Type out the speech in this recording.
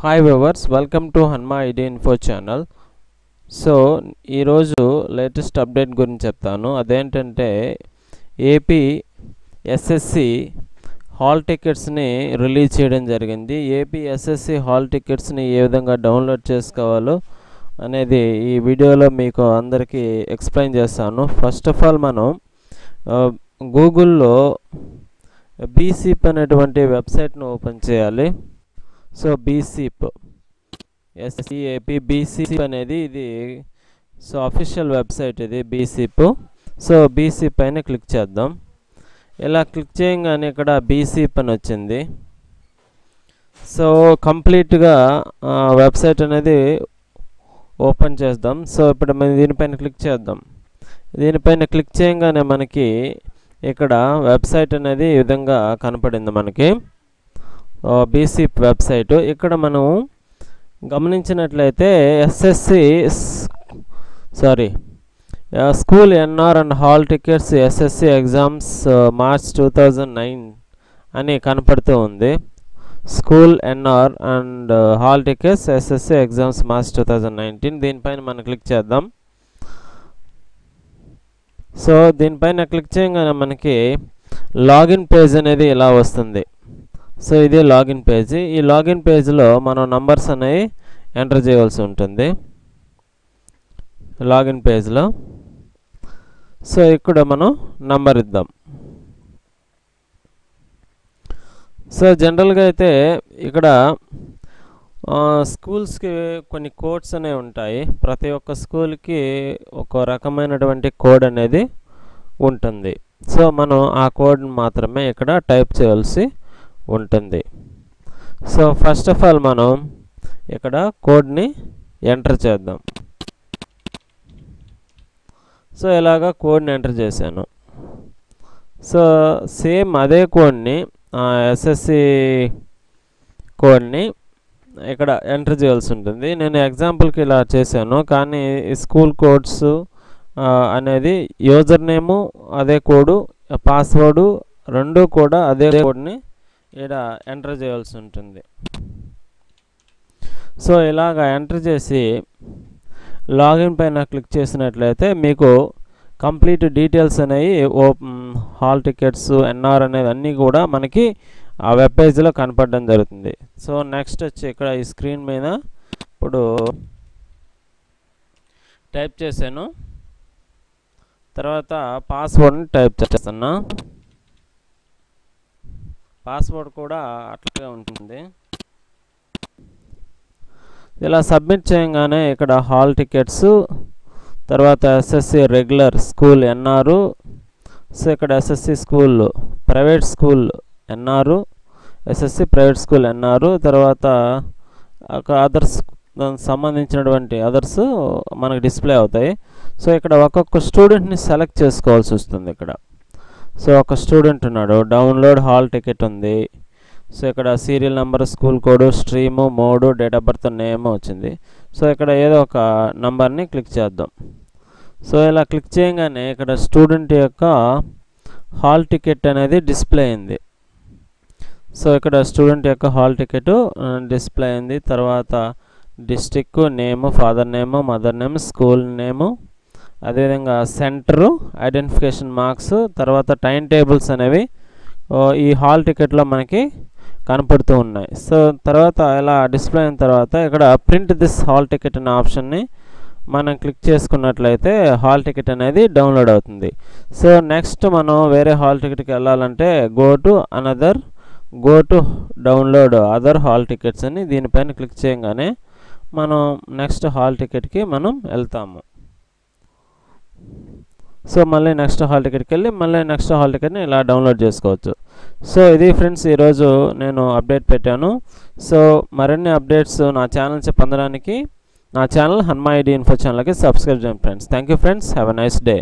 Hi viewers, welcome to Hanma ID info channel. So ఈరోజు latest update గురించి చెప్తాను. అదేంటంటే ఏపీ ఎస్ఎస్సి హాల్ టికెట్స్ని రిలీజ్ చేయడం జరిగింది. ఏపీ ఎస్ఎస్సి హాల్ టికెట్స్ని ఏ విధంగా డౌన్లోడ్ చేసుకోవాలో అనేది ఈ వీడియోలో మీకు అందరికీ ఎక్స్ప్లెయిన్ చేస్తాను. ఫస్ట్ ఆఫ్ ఆల్ మనం గూగుల్లో బీసీప్ అనేటువంటి వెబ్సైట్ను ఓపెన్ చేయాలి. సో బీసీప్ ఎస్సీఏపీ బీసీప్ అనేది ఇది అఫీషియల్ వెబ్సైట్ ఇది బీసీప్. సో బీసీప్ పైన క్లిక్ చేద్దాం. ఇలా క్లిక్ చేయగానే ఇక్కడ బీసీప్ అని వచ్చింది. సో కంప్లీట్గా వెబ్సైట్ అనేది ఓపెన్ చేద్దాం. సో ఇప్పుడు మనం దీనిపైన క్లిక్ చేద్దాం. దీనిపైన క్లిక్ చేయగానే మనకి ఇక్కడ వెబ్సైట్ అనేది ఈ విధంగా కనపడింది. మనకి బీసీప్ వెబ్సైట్ ఇక్కడ మనం గమనించినట్లయితే school NR and hall tickets SSC exams March 2009 అని కనపడుతూ ఉంది. School NR and hall tickets SSC exams March 2019. దీనిపైన మనం క్లిక్ చేద్దాం. సో దీనిపైన క్లిక్ చేయగానే మనకి లాగిన్ పేజ్ అనేది ఇలా వస్తుంది. సో ఇది లాగిన్ పేజీ. ఈ లాగిన్ పేజ్లో మనం నంబర్స్ అనేవి ఎంటర్ చేయవలసి ఉంటుంది లాగిన్ పేజ్లో. సో ఇక్కడ మనం నంబర్ ఇద్దాం. సో జనరల్గా అయితే ఇక్కడ స్కూల్స్కి కొన్ని కోడ్స్ అనేవి ఉంటాయి. ప్రతి ఒక్క స్కూల్కి ఒక రకమైనటువంటి కోడ్ అనేది ఉంటుంది. సో మనం ఆ కోడ్ని మాత్రమే ఇక్కడ టైప్ చేయవలసి ఉంటుంది. సో ఫస్ట్ ఆఫ్ ఆల్ మనం ఇక్కడ కోడ్ని ఎంటర్ చేద్దాం. సో ఇలాగా కోడ్ని ఎంటర్ చేశాను. సో సేమ్ అదే కోడ్ని ఎస్ఎస్సి కోడ్ని ఇక్కడ ఎంటర్ చేయాల్సి ఉంటుంది. నేను ఎగ్జాంపుల్కి ఇలా చేశాను, కానీ స్కూల్ కోడ్స్ అనేది యూజర్ నేము అదే కోడు, పాస్వర్డు రెండు కూడా అదే కోడ్ని ఇక్కడ ఎంటర్ చేయాల్సి ఉంటుంది. సో ఇలాగ ఎంటర్ చేసి లాగిన్ పైన క్లిక్ చేసినట్లయితే మీకు కంప్లీట్ డీటెయిల్స్ అనేవి హాల్ టికెట్స్ ఎన్ఆర్ అనేది అన్నీ కూడా మనకి ఆ వెబ్ పేజ్లో కనపడడం జరుగుతుంది. సో నెక్స్ట్ వచ్చి ఇక్కడ ఈ స్క్రీన్ మీద ఇప్పుడు టైప్ చేశాను. తర్వాత పాస్వర్డ్ని టైప్ చేస్తున్నా. పాస్వర్డ్ కూడా అట్లాగే ఉంటుంది. ఇలా సబ్మిట్ చేయగానే ఇక్కడ హాల్ టికెట్స్, తర్వాత SSC regular school NR, so ఇక్కడ SSC school private school NR, SSC private school NR, తర్వాత అదర్స్ దానికి సంబంధించినటువంటి అదర్స్ మనకు డిస్ప్లే అవుతాయి. సో ఇక్కడ ఒక్కొక్క స్టూడెంట్ని సెలెక్ట్ చేసుకోవాల్సి వస్తుంది. ఇక్కడ సో ఒక స్టూడెంట్ ఉన్నాడు, డౌన్లోడ్ హాల్ టికెట్ ఉంది. సో ఇక్కడ serial number, school code, stream, mode, date of birth, name వచ్చింది. సో ఇక్కడ ఏదో ఒక నంబర్ని క్లిక్ చేద్దాం. సో ఇలా క్లిక్ చేయగానే ఇక్కడ స్టూడెంట్ యొక్క హాల్ టికెట్ అనేది డిస్ప్లే అయింది. సో ఇక్కడ స్టూడెంట్ యొక్క హాల్ టికెట్ డిస్ప్లే అయింది. తర్వాత district name, father name, mother name, school name, అదేవిధంగా సెంటరు, ఐడెంటిఫికేషన్ మార్క్స్, తర్వాత టైం టేబుల్స్ అనేవి ఈ హాల్ టికెట్లో మనకి కనపడుతూ ఉన్నాయి. సో తర్వాత ఇలా డిస్ప్లే అయిన తర్వాత ఇక్కడ ప్రింట్ దిస్ హాల్ టికెట్ అనే ఆప్షన్ని మనం క్లిక్ చేసుకున్నట్లయితే హాల్ టికెట్ అనేది డౌన్లోడ్ అవుతుంది. సో నెక్స్ట్ మనం వేరే హాల్ టికెట్కి వెళ్ళాలంటే go to download other hall tickets అని దీనిపైన క్లిక్ చేయగానే మనం నెక్స్ట్ హాల్ టికెట్కి మనం వెళ్తాము. సో మళ్ళీ నెక్స్ట్ హాల్ టికెట్కి వెళ్ళి మళ్ళీ నెక్స్ట్ హాల్ టికెట్ని ఇలా డౌన్లోడ్ చేసుకోవచ్చు. సో ఇది ఫ్రెండ్స్ ఈరోజు నేను అప్డేట్ పెట్టాను. సో మరిన్ని అప్డేట్స్ నా ఛానల్ నుంచి పొందడానికి నా ఛానల్ హన్మా ఐడి ఇన్ఫో ఛానల్కి సబ్స్క్రైబ్ చేయండి friends. Thank you friends, have a nice day.